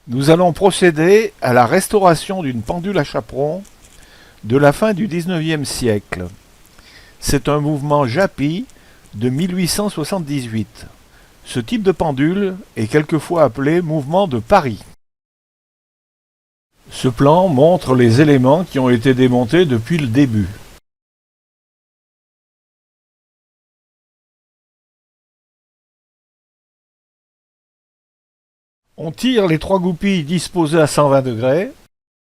Nous allons procéder à la restauration d'une pendule à chaperon de la fin du XIXe siècle. C'est un mouvement Japy de 1878. Ce type de pendule est quelquefois appelé mouvement de Paris. Ce plan montre les éléments qui ont été démontés depuis le début. On tire les trois goupilles disposées à 120 degrés,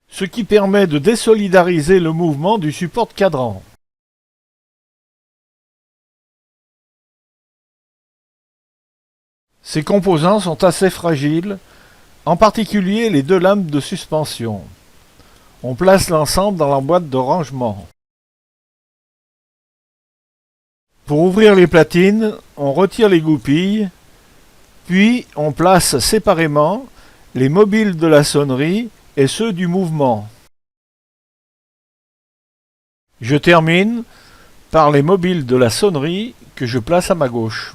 ce qui permet de désolidariser le mouvement du support de cadran. Ces composants sont assez fragiles, en particulier les deux lames de suspension. On place l'ensemble dans la boîte de rangement. Pour ouvrir les platines, on retire les goupilles, puis on place séparément les mobiles de la sonnerie et ceux du mouvement. Je termine par les mobiles de la sonnerie que je place à ma gauche.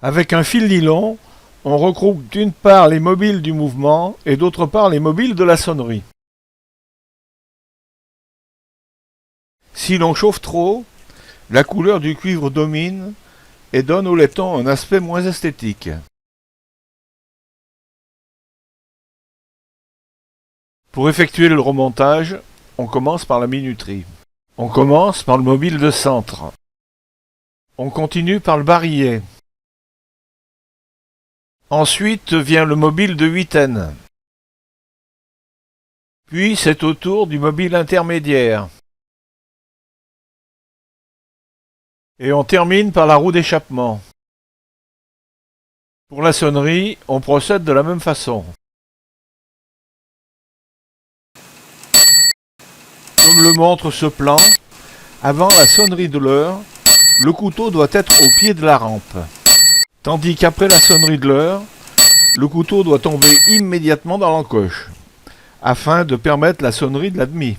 Avec un fil nylon, on regroupe d'une part les mobiles du mouvement et d'autre part les mobiles de la sonnerie. Si l'on chauffe trop, la couleur du cuivre domine et donne au laiton un aspect moins esthétique. Pour effectuer le remontage, on commence par la minuterie. On commence par le mobile de centre. On continue par le barillet. Ensuite vient le mobile de huitaine. Puis c'est au tour du mobile intermédiaire. Et on termine par la roue d'échappement. Pour la sonnerie, on procède de la même façon. Comme le montre ce plan, avant la sonnerie de l'heure, le couteau doit être au pied de la rampe. Tandis qu'après la sonnerie de l'heure, le couteau doit tomber immédiatement dans l'encoche, afin de permettre la sonnerie de la demie.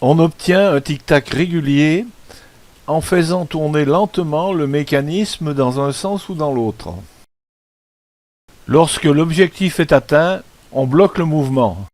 On obtient un tic-tac régulier en faisant tourner lentement le mécanisme dans un sens ou dans l'autre. Lorsque l'objectif est atteint, on bloque le mouvement.